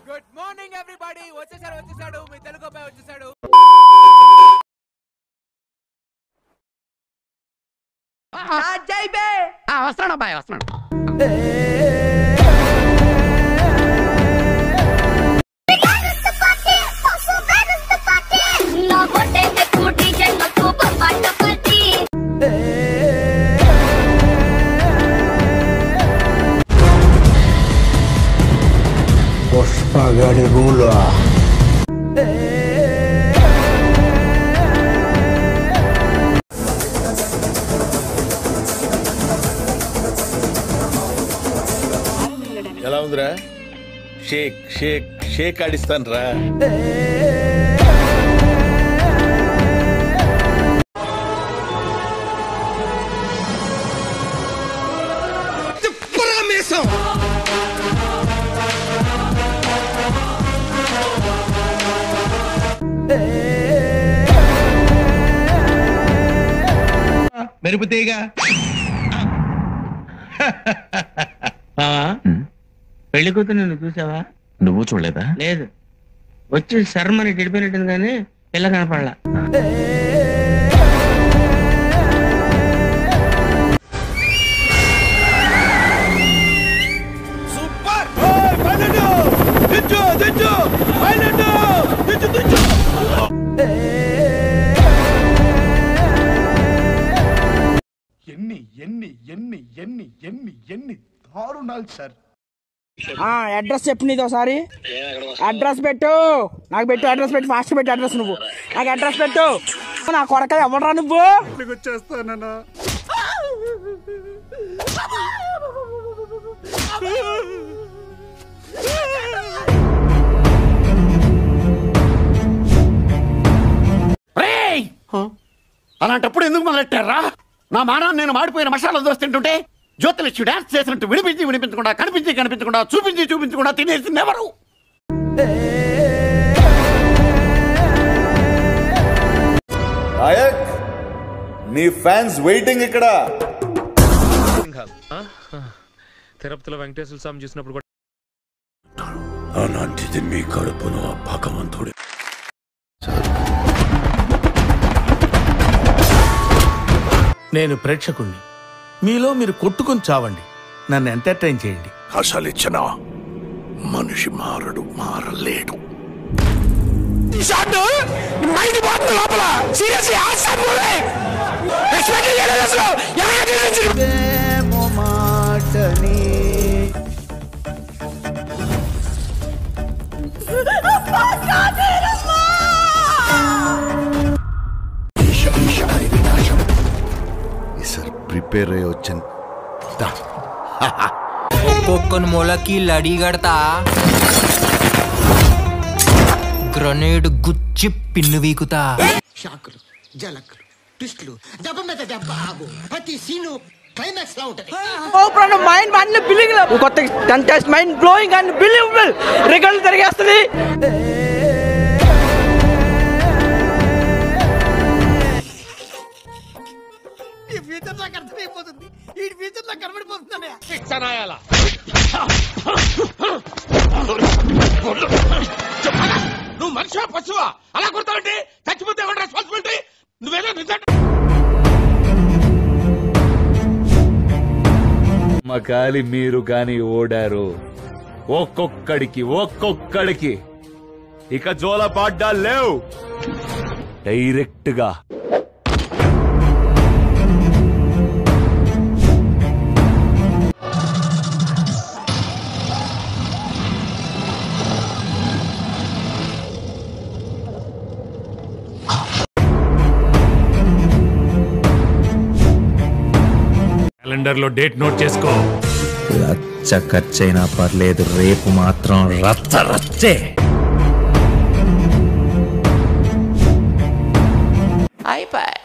Good morning everybody. వచ్చేసాడు మీ తెలుగు అబ్బాయి వచ్చేసాడు. వస్తున్నాడు అబ్బాయి వస్తున్నాడు. పుష్పగడి రూలా ఎలా ఉందిరా? షేక్ షేక్ షేక్ ఆడిస్తాను రా. మెరుపుతీగా పెళ్లి కూతురు నువ్వు చూసావా? నువ్వు చూడలేదా? లేదు, వచ్చి శర్మని గడిపోయినట్టుంది కానీ పిల్ల కనపడలా. ఎన్ని దారుణాలు సార్. అడ్రస్ చెప్పు నీతో ఒకసారి. అడ్రస్ పెట్టు, నాకు పెట్టు అడ్రస్ పెట్టు, ఫాస్ట్ పెట్టు అడ్రస్. నువ్వు నాకు అడ్రస్ పెట్టు. నా కొడక ఎవడరా నువ్వు? వచ్చేస్తానన్నా. అలాంటప్పుడు ఎందుకు మొదలెట్టారా? నా మానాన్ని నేను మాడిపోయిన మసాలా దోశ తింటుంటే జ్యోతిలక్ష్మి డాన్స్ చేసినట్టు వినిపించకుండా కనిపించకుండా చూపించకుండా తినేసింది ఎవరు? నాయక్, నీ ఫ్యాన్స్ వెయిటింగ్ ఇక్కడ. తిరుపతిలో వెంకటేశ్వర స్వామి చూసినప్పుడు కూడా అలాంటిది మీ కడుపులో భగవంతుడు. నేను ప్రేక్షకుణ్ణి, మీలో మీరు కొట్టుకొని చావండి, నన్ను ఎంటర్టైన్ చేయండి. అసలిచ్చిన మనిషి మారలేడు. ప్రిపేర్ అయ్యి వచ్చాను. ఒక్కొక్కని మొలకి లడి కడతా, గ్రనేడ్ గుచ్చి పిన్ను వీకుతా. షాకులు, జలకులు, ట్విస్టులు, దెబ్బ మీద దెబ్బ ఆగు. ప్రతి సీను క్లైమాక్స్ లా ఉంటది. మైండ్ అన్ని బిల్లింగ్ కొత్త contest mind blowing and believable రికార్డులు తిరిగేస్తుంది. ఈ ఫ్యూచర్ నాకు అర్థమైపోతుంది, ఈ ఫ్యూచర్ నాకు కనబడిపోతుందనే. నువ్వు మనిషివా పశువా? అలా కొడతావంటే చచ్చిపోతే ఎవరు రెస్పాన్సిబిలిటీ? నువ్వేదో నిజం మకాలి మీరు కాని ఓడారు ఒక్కొక్కడికి ఇక జోల పాడ్డా లేవు. డైరెక్ట్ గా క్యాలెండర్ లో డేట్ నోట్ చేసుకో. రచ్చ ఖర్చైనా పర్లేదు, రేపు మాత్రం రచ్చే. అయిపోయి